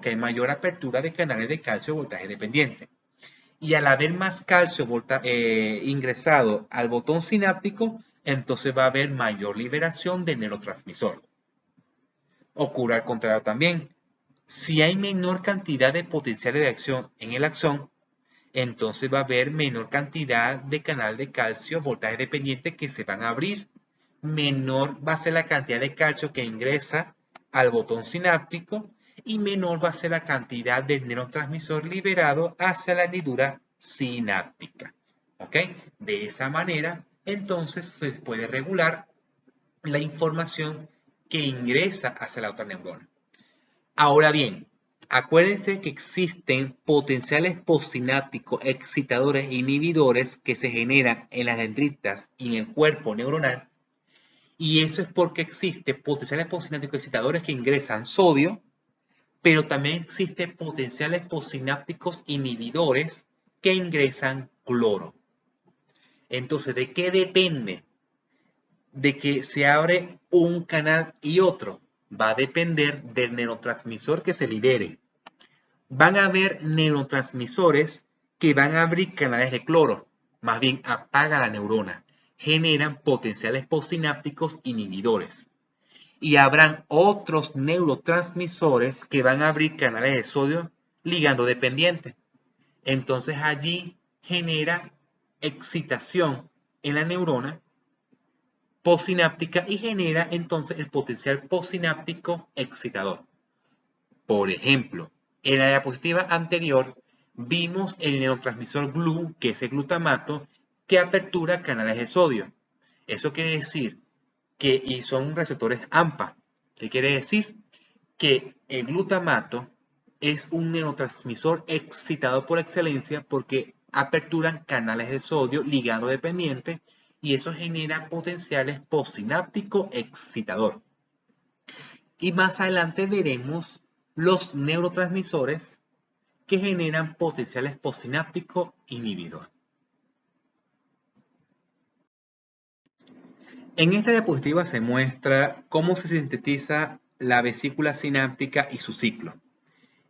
que hay mayor apertura de canales de calcio voltaje dependiente. Y al haber más calcio ingresado al botón sináptico, entonces va a haber mayor liberación de neurotransmisor. Ocurre al contrario también. Si hay menor cantidad de potenciales de acción en el axón, entonces va a haber menor cantidad de canal de calcio voltaje dependiente que se van a abrir. Menor va a ser la cantidad de calcio que ingresa al botón sináptico y menor va a ser la cantidad de neurotransmisor liberado hacia la hendidura sináptica. ¿Ok? De esa manera, entonces se puede regular la información que ingresa hacia la otra neurona. Ahora bien, acuérdense que existen potenciales postsinápticos excitadores e inhibidores que se generan en las dendritas y en el cuerpo neuronal. Y eso es porque existe potenciales postsinápticos excitadores que ingresan sodio, pero también existen potenciales postsinápticos inhibidores que ingresan cloro. Entonces, ¿de qué depende? De que se abre un canal y otro. Va a depender del neurotransmisor que se libere. Van a haber neurotransmisores que van a abrir canales de cloro, más bien apaga la neurona, generan potenciales postsinápticos inhibidores. Y habrán otros neurotransmisores que van a abrir canales de sodio ligando dependiente. Entonces allí genera excitación en la neurona postsináptica y genera entonces el potencial postsináptico excitador. Por ejemplo, en la diapositiva anterior vimos el neurotransmisor GLU, que es el glutamato, que apertura canales de sodio. Eso quiere decir que y son receptores AMPA. ¿Qué quiere decir? Que el glutamato es un neurotransmisor excitado por excelencia porque aperturan canales de sodio ligando dependiente y eso genera potenciales postsináptico excitador. Y más adelante veremos los neurotransmisores que generan potenciales postsináptico inhibidor. En esta diapositiva se muestra cómo se sintetiza la vesícula sináptica y su ciclo.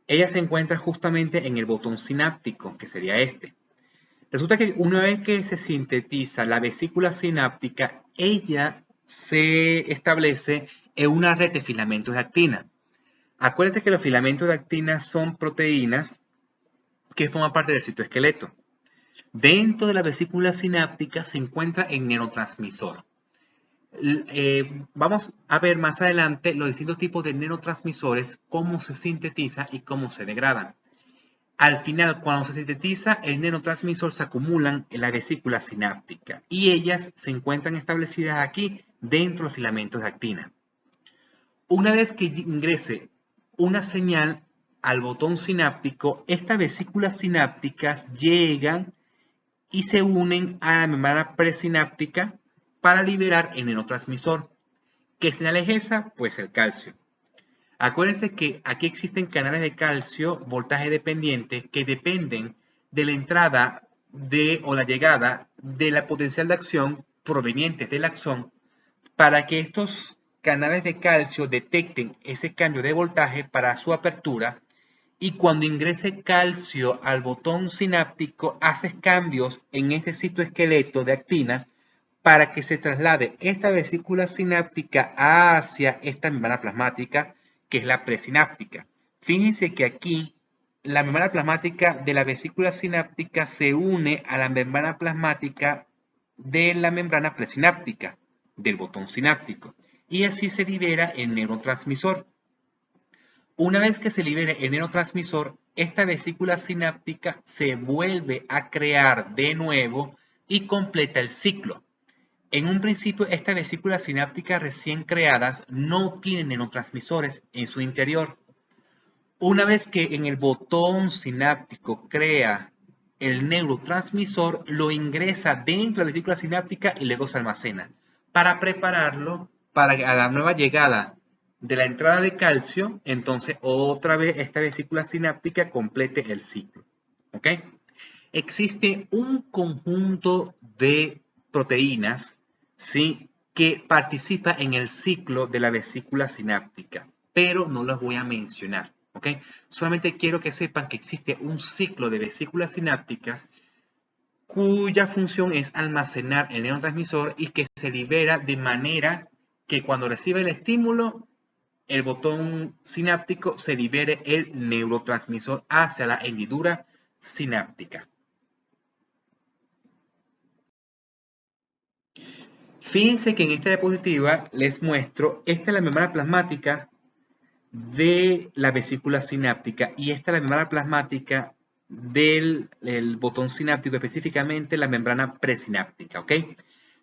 Ella se encuentra justamente en el botón sináptico, que sería este. Resulta que una vez que se sintetiza la vesícula sináptica, ella se establece en una red de filamentos de actina. Acuérdense que los filamentos de actina son proteínas que forman parte del citoesqueleto. Dentro de la vesícula sináptica se encuentra el neurotransmisor. Vamos a ver más adelante los distintos tipos de neurotransmisores, cómo se sintetiza y cómo se degradan. Al final, cuando se sintetiza, el neurotransmisor se acumulan en la vesícula sináptica y ellas se encuentran establecidas aquí dentro de los filamentos de actina. Una vez que ingrese una señal al botón sináptico, estas vesículas sinápticas llegan y se unen a la membrana presináptica para liberar el neurotransmisor. ¿Qué señal es esa? Pues el calcio. Acuérdense que aquí existen canales de calcio voltaje dependiente que dependen de la entrada o la llegada de la potencial de acción provenientes del axón para que estos canales de calcio detecten ese cambio de voltaje para su apertura y cuando ingrese calcio al botón sináptico hace cambios en este citoesqueleto de actina para que se traslade esta vesícula sináptica hacia esta membrana plasmática que es la presináptica. Fíjense que aquí la membrana plasmática de la vesícula sináptica se une a la membrana plasmática de la membrana presináptica del botón sináptico y así se libera el neurotransmisor. Una vez que se libere el neurotransmisor, esta vesícula sináptica se vuelve a crear de nuevo y completa el ciclo. En un principio, estas vesículas sinápticas recién creadas no tienen neurotransmisores en su interior. Una vez que en el botón sináptico crea el neurotransmisor, lo ingresa dentro de la vesícula sináptica y luego se almacena para prepararlo para a la nueva llegada de la entrada de calcio, entonces otra vez esta vesícula sináptica complete el ciclo. ¿Ok? Existe un conjunto de proteínas, ¿sí?, que participa en el ciclo de la vesícula sináptica, pero no las voy a mencionar. ¿ok? Solamente quiero que sepan que existe un ciclo de vesículas sinápticas cuya función es almacenar el neurotransmisor y que se libera de manera que cuando recibe el estímulo, el botón sináptico se libere el neurotransmisor hacia la hendidura sináptica. Fíjense que en esta diapositiva les muestro, esta es la membrana plasmática de la vesícula sináptica y esta es la membrana plasmática del botón sináptico, específicamente la membrana presináptica, ¿ok?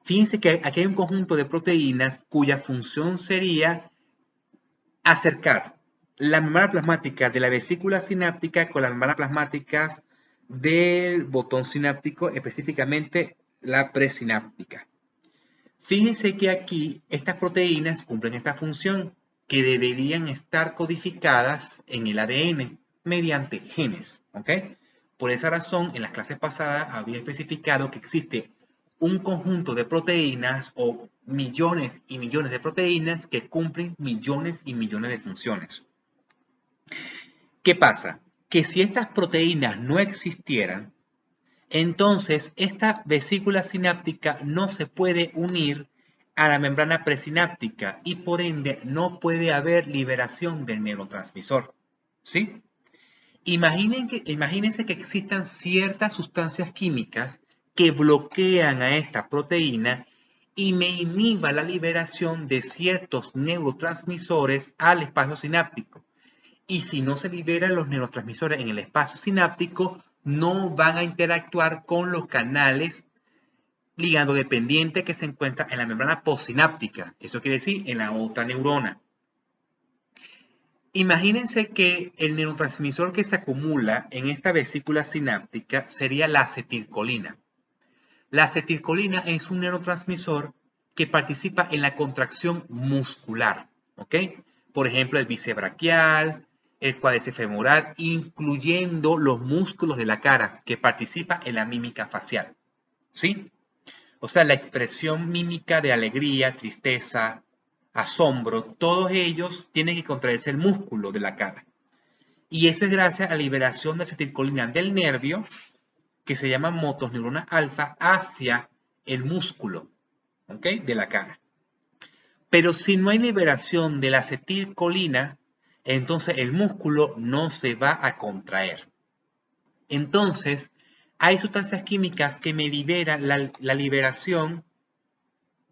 Fíjense que aquí hay un conjunto de proteínas cuya función sería acercar la membrana plasmática de la vesícula sináptica con las membranas plasmáticas del botón sináptico, específicamente la presináptica. Fíjense que aquí estas proteínas cumplen esta función que deberían estar codificadas en el ADN mediante genes, ¿ok? Por esa razón, en las clases pasadas había especificado que existe un conjunto de proteínas o millones y millones de proteínas que cumplen millones y millones de funciones. ¿Qué pasa? Que si estas proteínas no existieran, entonces esta vesícula sináptica no se puede unir a la membrana presináptica y por ende no puede haber liberación del neurotransmisor. ¿Sí? Imagínense que existan ciertas sustancias químicas que bloquean a esta proteína y me inhiba la liberación de ciertos neurotransmisores al espacio sináptico. Y si no se liberan los neurotransmisores en el espacio sináptico, no van a interactuar con los canales ligando dependientes que se encuentran en la membrana postsináptica. Eso quiere decir en la otra neurona. Imagínense que el neurotransmisor que se acumula en esta vesícula sináptica sería la acetilcolina. La acetilcolina es un neurotransmisor que participa en la contracción muscular, ¿ok? Por ejemplo, el bíceps braquial, el cuádriceps femoral, incluyendo los músculos de la cara, que participa en la mímica facial, ¿sí? O sea, la expresión mímica de alegría, tristeza, asombro, todos ellos tienen que contraerse el músculo de la cara. Y eso es gracias a la liberación de acetilcolina del nervio, que se llama motoneuronas alfa, hacia el músculo, ¿ok? De la cara. Pero si no hay liberación de la acetilcolina, entonces el músculo no se va a contraer. Entonces, hay sustancias químicas que me liberan la liberación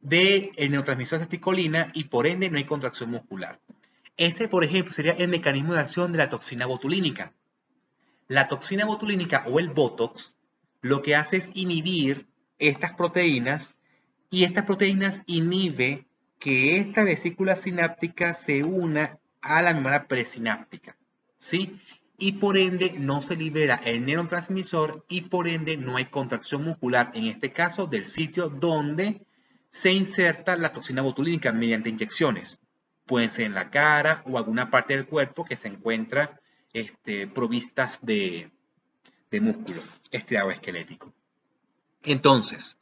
del neurotransmisor acetilcolina y por ende no hay contracción muscular. Ese, por ejemplo, sería el mecanismo de acción de la toxina botulínica. La toxina botulínica o el Botox lo que hace es inhibir estas proteínas y estas proteínas inhibe que esta vesícula sináptica se una a la membrana presináptica, ¿sí? Y por ende no se libera el neurotransmisor y por ende no hay contracción muscular, en este caso del sitio donde se inserta la toxina botulínica mediante inyecciones. Pueden ser en la cara o alguna parte del cuerpo que se encuentra provistas de músculo estriado esquelético. Entonces,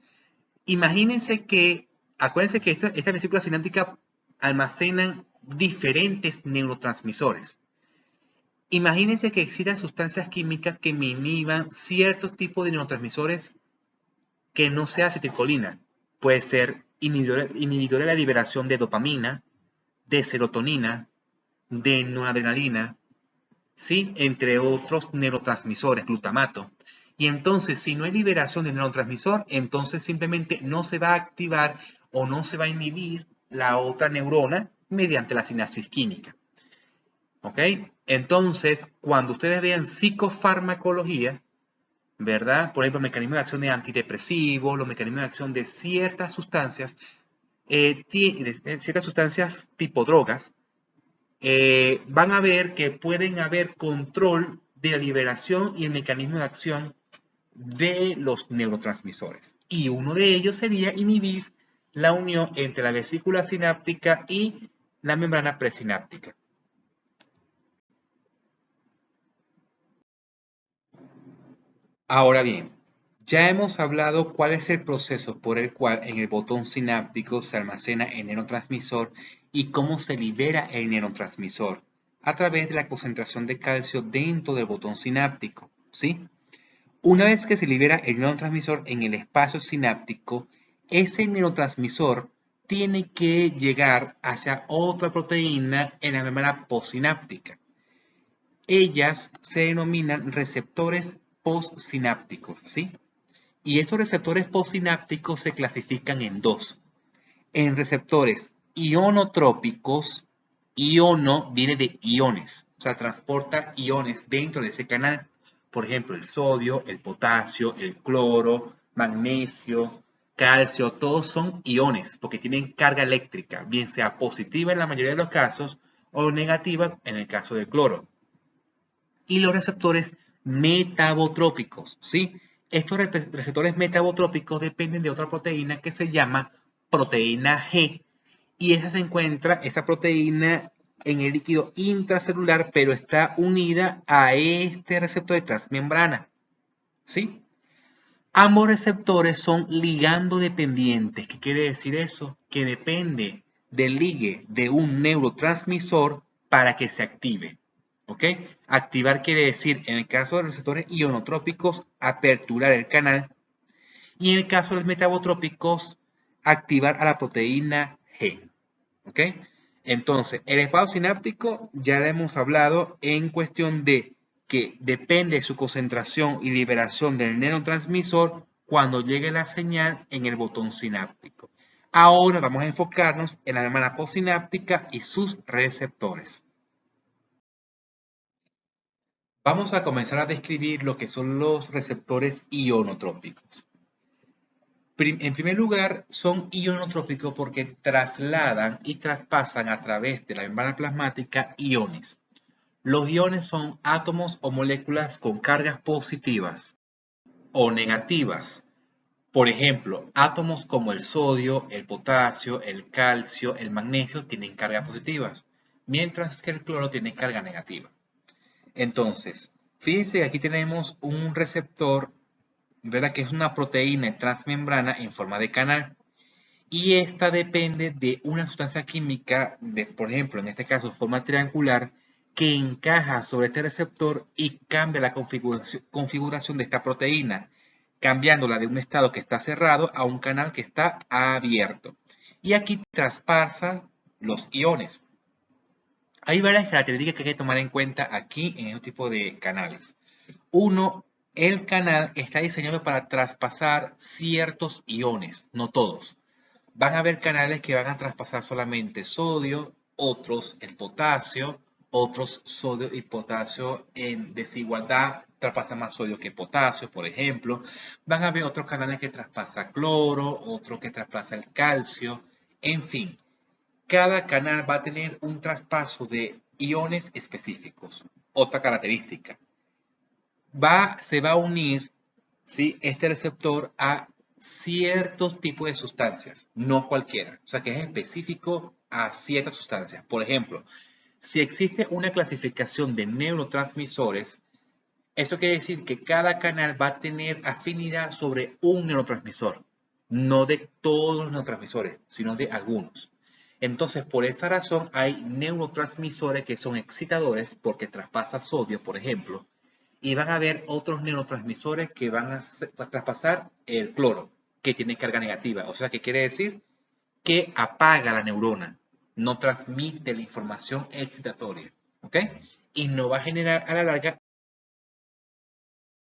imagínense que, acuérdense que esta vesícula sináptica almacenan diferentes neurotransmisores. Imagínense que existan sustancias químicas que me inhiban ciertos tipos de neurotransmisores que no sea acetilcolina. Puede ser inhibidor de la liberación de dopamina, de serotonina, de noradrenalina, ¿sí? Entre otros neurotransmisores, glutamato. Y entonces, si no hay liberación de neurotransmisor, entonces simplemente no se va a activar o no se va a inhibir la otra neurona mediante la sinapsis química. ¿Ok? Entonces, cuando ustedes vean psicofarmacología, ¿verdad? Por ejemplo, mecanismos de acción de antidepresivos, los mecanismos de acción de ciertas sustancias, ciertas sustancias tipo drogas, van a ver que pueden haber control de la liberación y el mecanismo de acción de los neurotransmisores. Y uno de ellos sería inhibir la unión entre la vesícula sináptica y la membrana presináptica. Ahora bien, ya hemos hablado cuál es el proceso por el cual en el botón sináptico se almacena el neurotransmisor y cómo se libera el neurotransmisor a través de la concentración de calcio dentro del botón sináptico, ¿sí? Una vez que se libera el neurotransmisor en el espacio sináptico, ese neurotransmisor tiene que llegar hacia otra proteína en la membrana postsináptica. Ellas se denominan receptores postsinápticos, ¿sí? Y esos receptores postsinápticos se clasifican en dos. En receptores ionotrópicos, iono viene de iones, o sea, transporta iones dentro de ese canal. Por ejemplo, el sodio, el potasio, el cloro, magnesio, calcio, todos son iones porque tienen carga eléctrica, bien sea positiva en la mayoría de los casos o negativa en el caso del cloro. Y los receptores metabotrópicos, ¿sí? Estos receptores metabotrópicos dependen de otra proteína que se llama proteína G, y esa se encuentra, esa proteína, en el líquido intracelular, pero está unida a este receptor de transmembrana, ¿sí? Ambos receptores son ligando dependientes. ¿Qué quiere decir eso? Que depende del ligue de un neurotransmisor para que se active. ¿Ok? Activar quiere decir, en el caso de los receptores ionotrópicos, aperturar el canal. Y en el caso de los metabotrópicos, activar a la proteína G. ¿Ok? Entonces, el espacio sináptico ya lo hemos hablado en cuestión de que depende de su concentración y liberación del neurotransmisor cuando llegue la señal en el botón sináptico. Ahora vamos a enfocarnos en la membrana postsináptica y sus receptores. Vamos a comenzar a describir lo que son los receptores ionotrópicos. En primer lugar, son ionotrópicos porque trasladan y traspasan a través de la membrana plasmática iones. Los iones son átomos o moléculas con cargas positivas o negativas. Por ejemplo, átomos como el sodio, el potasio, el calcio, el magnesio tienen cargas positivas, mientras que el cloro tiene carga negativa. Entonces, fíjense que aquí tenemos un receptor, ¿verdad? Que es una proteína transmembrana en forma de canal. Y esta depende de una sustancia química, por ejemplo, en este caso, forma triangular, que encaja sobre este receptor y cambia la configuración de esta proteína, cambiándola de un estado que está cerrado a un canal que está abierto. Y aquí traspasa los iones. Hay varias características que hay que tomar en cuenta aquí en este tipo de canales. Uno, el canal está diseñado para traspasar ciertos iones, no todos. Van a haber canales que van a traspasar solamente sodio, otros el potasio, otros sodio y potasio en desigualdad, traspasan más sodio que potasio, por ejemplo. Van a haber otros canales que traspasan cloro, otro que traspasa el calcio, en fin. Cada canal va a tener un traspaso de iones específicos. Otra característica, se va a unir, ¿sí?, este receptor a ciertos tipos de sustancias, no cualquiera. O sea, que es específico a ciertas sustancias. Por ejemplo, si existe una clasificación de neurotransmisores, eso quiere decir que cada canal va a tener afinidad sobre un neurotransmisor, no de todos los neurotransmisores, sino de algunos. Entonces, por esa razón, hay neurotransmisores que son excitadores porque traspasa sodio, por ejemplo, y van a haber otros neurotransmisores que van a traspasar el cloro, que tiene carga negativa. O sea, ¿qué quiere decir? Que apaga la neurona, no transmite la información excitatoria, ¿ok? Y no va a generar a la larga